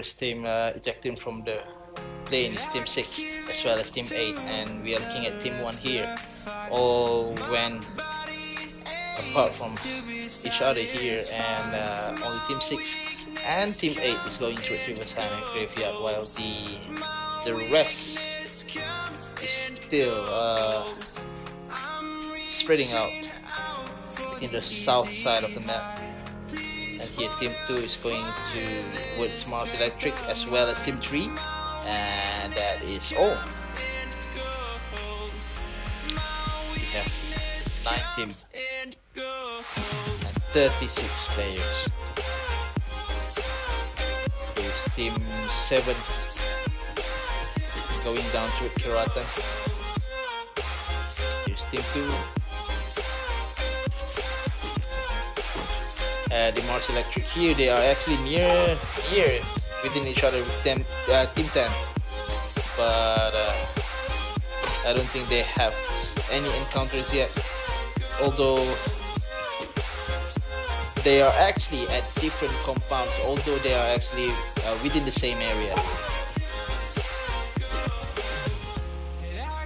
first team ejecting from the plane is Team 6 as well as Team 8, and we are looking at Team 1 here. All went apart from each other here, and only Team 6 and Team 8 is going to Riverside and Graveyard, while the rest is still spreading out in the south side of the map. And here Team 2 is going towards Mars Electric as well as Team 3, and that is all. We have 9 teams and 36 players. Here's Team 7 going down to Kirata. Here's Team 2. The Mars Electric here, they are actually near within each other with Team 10, but I don't think they have any encounters yet, although they are actually at different compounds, although they are actually within the same area.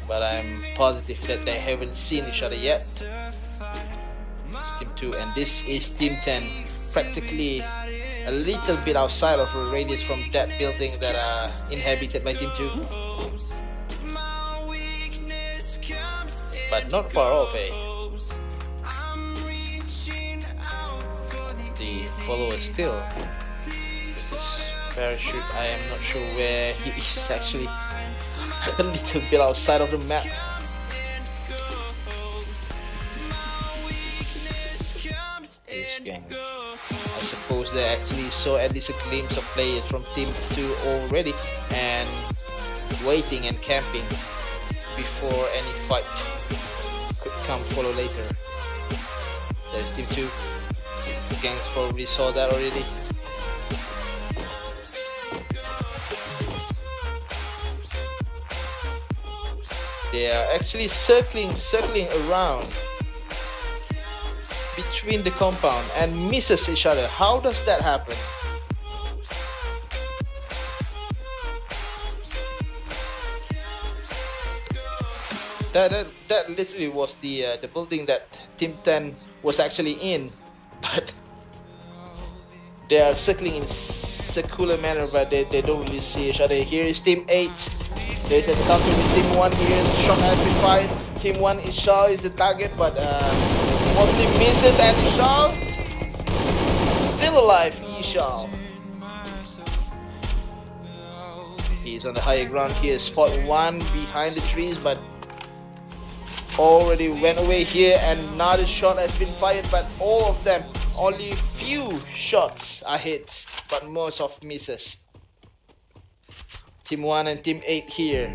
But I'm positive that they haven't seen each other yet. It's Team 2, and this is Team 10, practically a little bit outside of the radius from that building that are inhabited by Team 2, but not far off, eh? The follower still. This is Parachute. I am not sure where he is actually. A little bit outside of the map. These gangs. I suppose they actually saw at least a glimpse of players from Team 2 already and waiting and camping before any fight could come follow later. There's Team 2. The gangs probably saw that already. They are actually circling around between the compound and misses each other. How does that happen? That literally was the building that Team 10 was actually in, but they are circling in circular manner, but they don't really see each other. Here is Team 8. There's an encounter with Team 1 here. Shot has been fired. Team 1 Ishal is the target, but mostly misses, and Ishal still alive. Ishal. He's on the higher ground here. Spot 1 behind the trees, but already went away here. And another shot has been fired, but all of them, only few shots are hits, but most of misses. Team 1 and Team 8 here,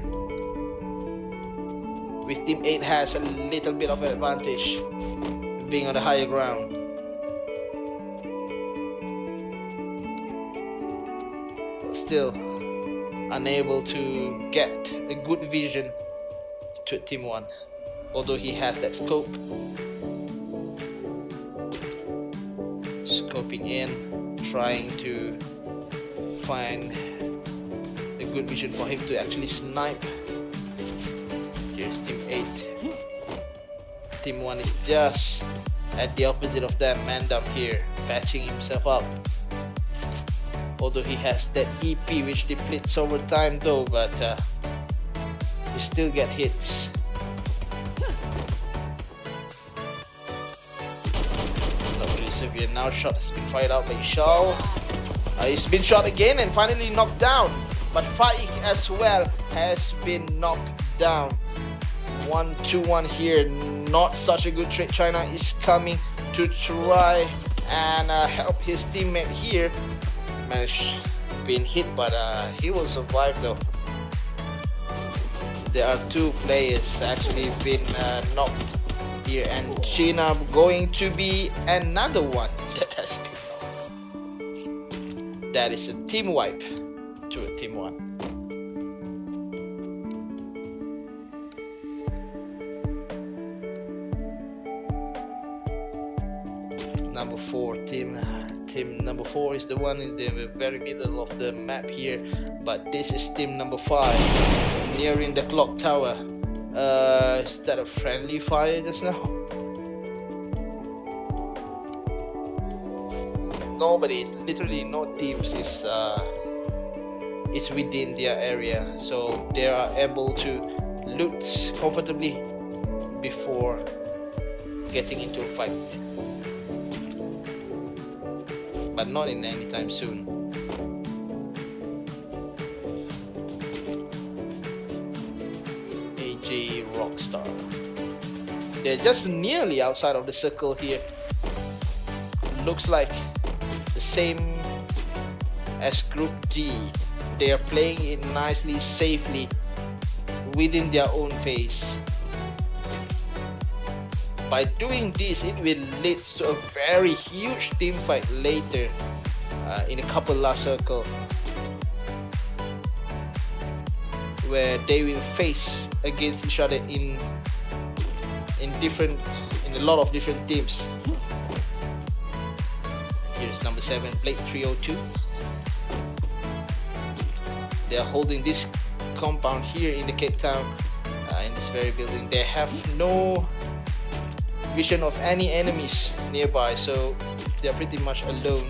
with Team 8 has a little bit of an advantage being on the higher ground. But still unable to get a good vision to Team 1, although he has that scope. Scoping in, trying to find good vision for him to actually snipe. Here's Team 8. Team 1 is just at the opposite of that man down here, patching himself up. Although he has that EP which depletes over time though, but he still get hits. Not really severe. Now shot has been fired out by Ishal. He's been shot again and finally knocked down. But Faik as well has been knocked down. 1-2-1 here. Not such a good trade. China is coming to try and help his teammate here. Managed being hit, but he will survive though. There are 2 players actually been knocked here, and China going to be another one that has been knocked. That is a team wipe to Team 1. number 4 team. Team number 4 is the one in the very middle of the map here, but this is team number 5 nearing the clock tower. Is that a friendly fire just now? Nobody, literally no teams is within their area, so they are able to loot comfortably before getting into a fight, but not in any time soon. AJ Rockstar, they're just nearly outside of the circle here. Looks like the same as Group G. They are playing it nicely, safely, within their own pace. By doing this, it will lead to a very huge team fight later in a couple last circle, where they will face against each other in a lot of different teams. Here's number 7, Blade 302. They are holding this compound here in the Cape Town, in this very building. They have no vision of any enemies nearby, so they are pretty much alone.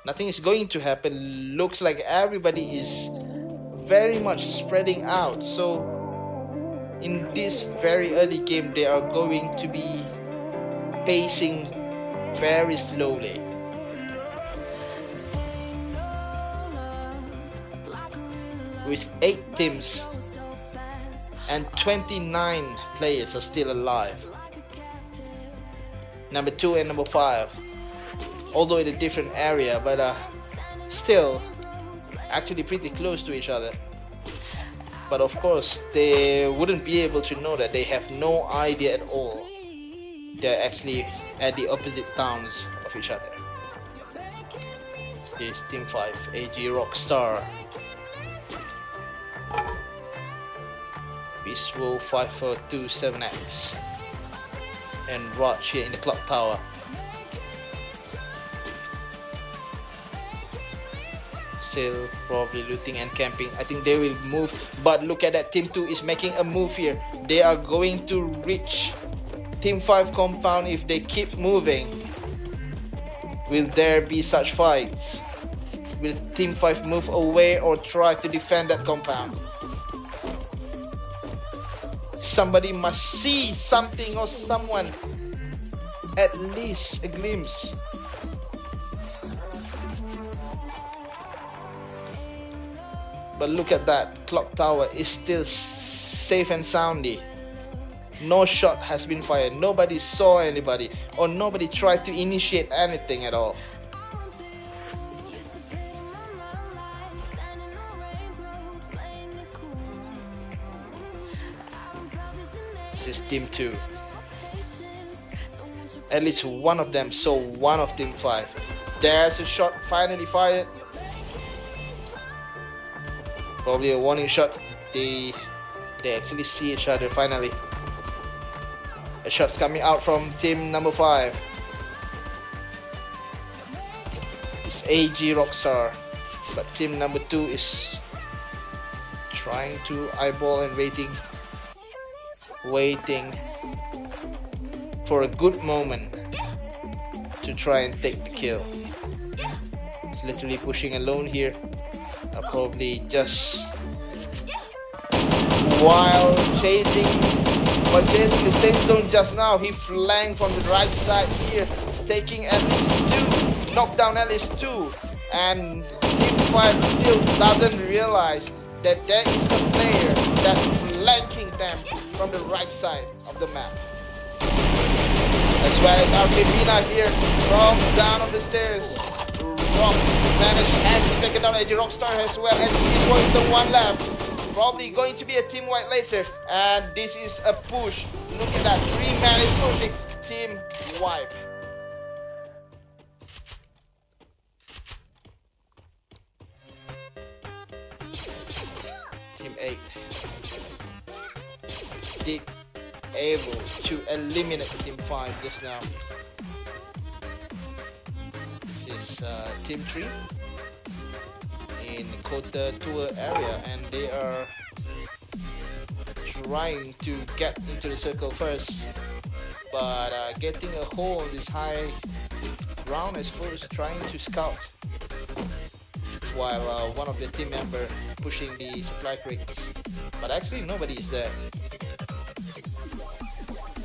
Nothing is going to happen. Looks like everybody is very much spreading out, so in this very early game they are going to be pacing very slowly. With 8 teams and 29 players are still alive. Number 2 and number 5, although in a different area, but still actually pretty close to each other. But of course they wouldn't be able to know that. They have no idea at all. They're actually at the opposite towns of each other. Here's Team 5, AG Rockstar, Beastwolf 5427X, and Raj here in the clock tower. Still probably looting and camping. I think they will move, but look at that, Team 2 is making a move here. They are going to reach Team 5 compound if they keep moving. Will there be such fights? Will Team 5 move away or try to defend that compound? Somebody must see something or someone, at least a glimpse. But look at that, clock tower is still safe and soundy. No shot has been fired, nobody saw anybody, or nobody tried to initiate anything at all. This is Team 2. At least one of them saw one of Team 5. There's a shot finally fired. Probably a warning shot. They actually see each other finally. A shot's coming out from team number 5. It's AG Rockstar, but team number 2 is trying to eyeball and waiting for a good moment to try and take the kill. It's literally pushing alone here. Probably just while chasing the same zone just now, he flanked from the right side here, taking at least 2, knocked down at least 2, and Team 5 still doesn't realize that there is a player that's flanking them from the right side of the map. As well as Argentina here from down on the stairs. Rock has to take it down. AG Rockstar as well, and Speedboy is the one left. Probably going to be a team wipe later, and this is a push. Look at that, 3 man is pushing. Team wipe. Team 8. able to eliminate team 5 just now. This is team 3 in Kota Tua area, and they are trying to get into the circle first, but getting a hole on this high ground, I suppose, trying to scout, while one of the team member pushing the supply crates, but actually nobody is there,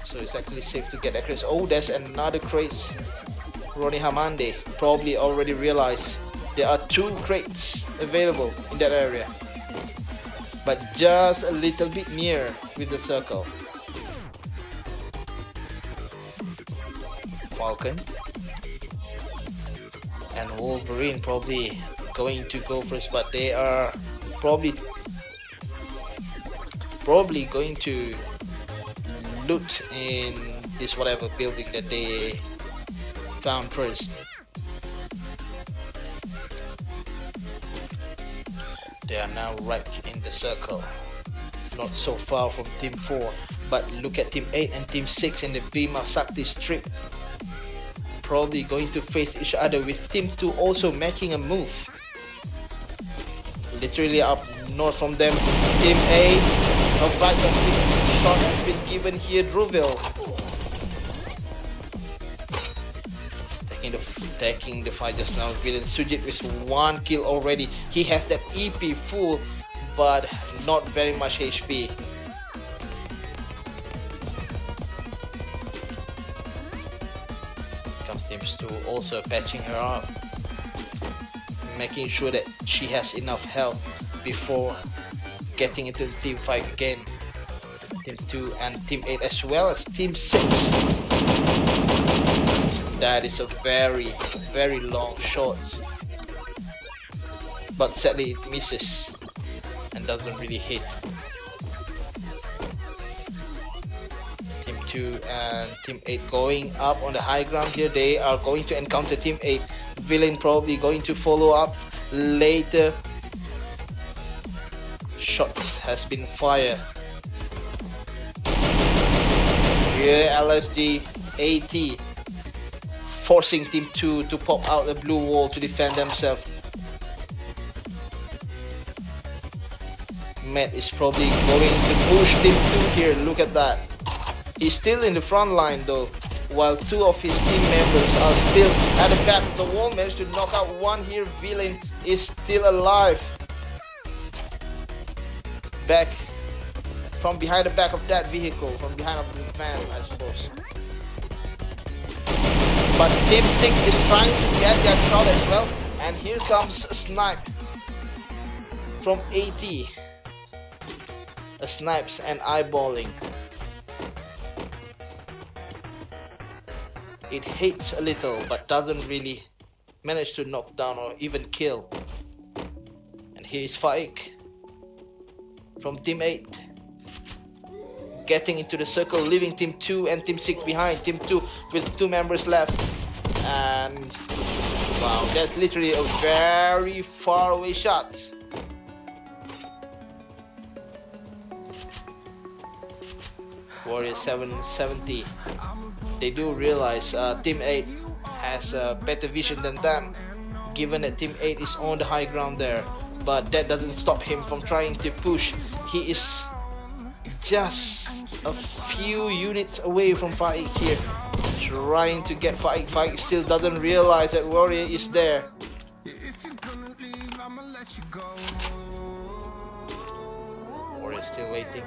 so it's actually safe to get that crate. Oh, there's another crate. Ronnie Hamande probably already realized there are 2 crates available in that area, but just a little bit near with the circle. Falcon and Wolverine probably going to go first, but they are probably going to loot in this whatever building that they found first. They are now right in the circle, not so far from team 4, but look at team 8 and team 6 in the Bima Sakti strip, probably going to face each other, with team 2 also making a move literally up north from them. Team 8, a fantastic shot has been given here. Druville taking the fight just now. Villain Sujit with 1 kill already. He has that EP full, but not very much HP. Comes teams 2 also patching her up, making sure that she has enough health before getting into the team fight again. Team 2 and team 8 as well as team 6. That is a very, very long shot, but sadly it misses and doesn't really hit. Team 2 and team 8 going up on the high ground here. They are going to encounter team 8. Villain probably going to follow up later. Shots has been fired. Here LSG 80 forcing team 2 to pop out the blue wall to defend themselves. Matt is probably going to push team 2 here. Look at that. He's still in the front line though, while 2 of his team members are still at the back of the wall. Managed to knock out 1 here. Villain is still alive. Back from behind the back of that vehicle, from behind of the van, I suppose. But team 6 is trying to get their shot as well, and here comes a snipe from AT. A snipes and eyeballing. It hits a little, but doesn't really manage to knock down or even kill. And here is Faik from team 8, getting into the circle, leaving team 2 and team 6 behind. Team 2 with 2 members left, and wow, that's literally a very far away shot. Warrior 770. They do realize team 8 has better vision than them, given that team 8 is on the high ground there, but that doesn't stop him from trying to push. He is just a few units away from Faik here, trying to get Faik. Faik still doesn't realize that Warrior is there. Warrior still waiting.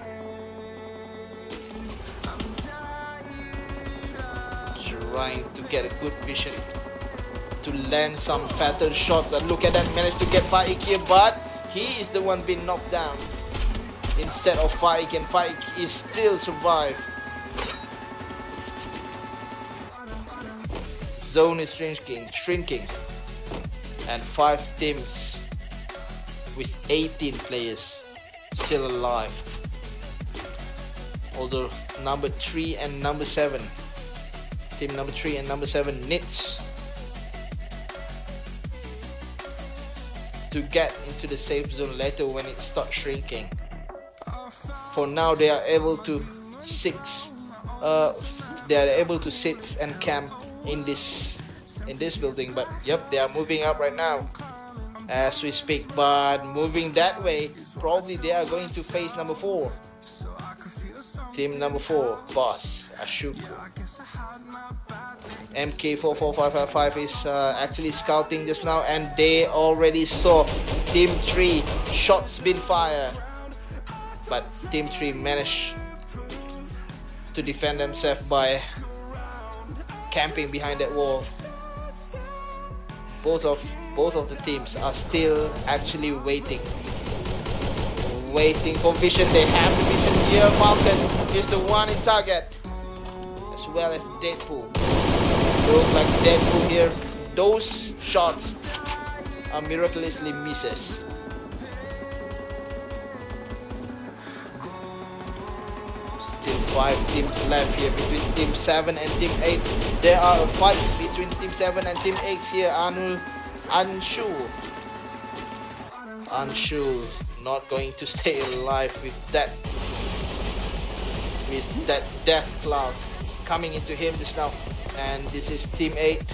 Trying to get a good vision to land some fatal shots. And look at that, managed to get Faik here, but he is the one being knocked down instead of Faik, and Faik is still survive. Zone is shrinking, and 5 teams with 18 players still alive. Although number 3 and number 7, team number 3 and number 7 needs to get into the safe zone later when it starts shrinking. For now, they are able to 6. They are able to sit and camp in this building, but yep, they are moving up right now as we speak. But moving that way, probably they are going to face number 4. Team number 4, Boss Ashuku. MK44555 is actually scouting just now, and they already saw Team 3 shots been fired, but Team 3 managed to defend themselves by camping behind that wall. Both of the teams are still actually waiting for vision. They have the vision here. Falcon is the one in target, as well as Deadpool. Look like Deadpool here. Those shots are miraculously misses. Still 5 teams left here between Team 7 and Team 8. There are a fight between Team 7 and Team 8 here. Anshul not going to stay alive with that death cloud coming into him just now. And this is Team 8,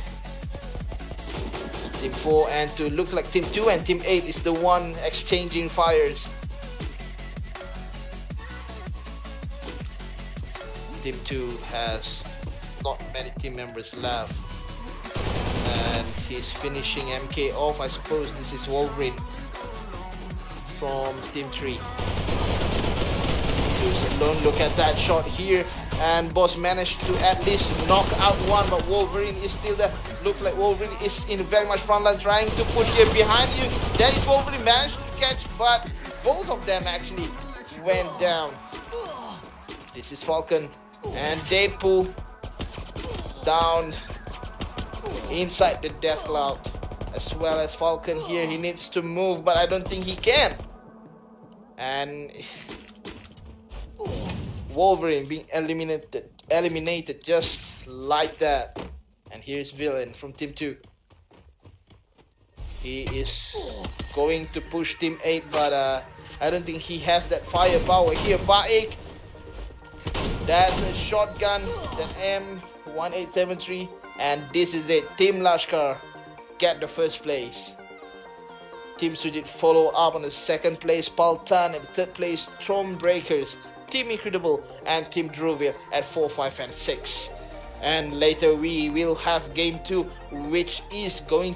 Team 4 and 2. Looks like Team 2 and Team 8 is the one exchanging fires. Team 2 has not many team members left, and he's finishing MK off. I suppose this is Wolverine from Team 3. Alone. Look at that shot here, and Boss managed to at least knock out one, but Wolverine is still there. Looks like Wolverine is in very much front line, trying to push here behind you. There is Wolverine, managed to catch, but both of them actually went down. This is Falcon and Deadpool down inside the death cloud, as well as Falcon here. He needs to move, but I don't think he can. And Wolverine being eliminated just like that. And here's Villain from Team 2. He is going to push Team 8, but I don't think he has that firepower here. Faik, that's a shotgun, then M1873, and this is it. Team Lashkar get the first place. Team Sujit follow up on the second place, Paltan, and the third place, Stormbreakers, Team Incredible, and Team Druvia at 4, 5, and 6. And later we will have game 2, which is going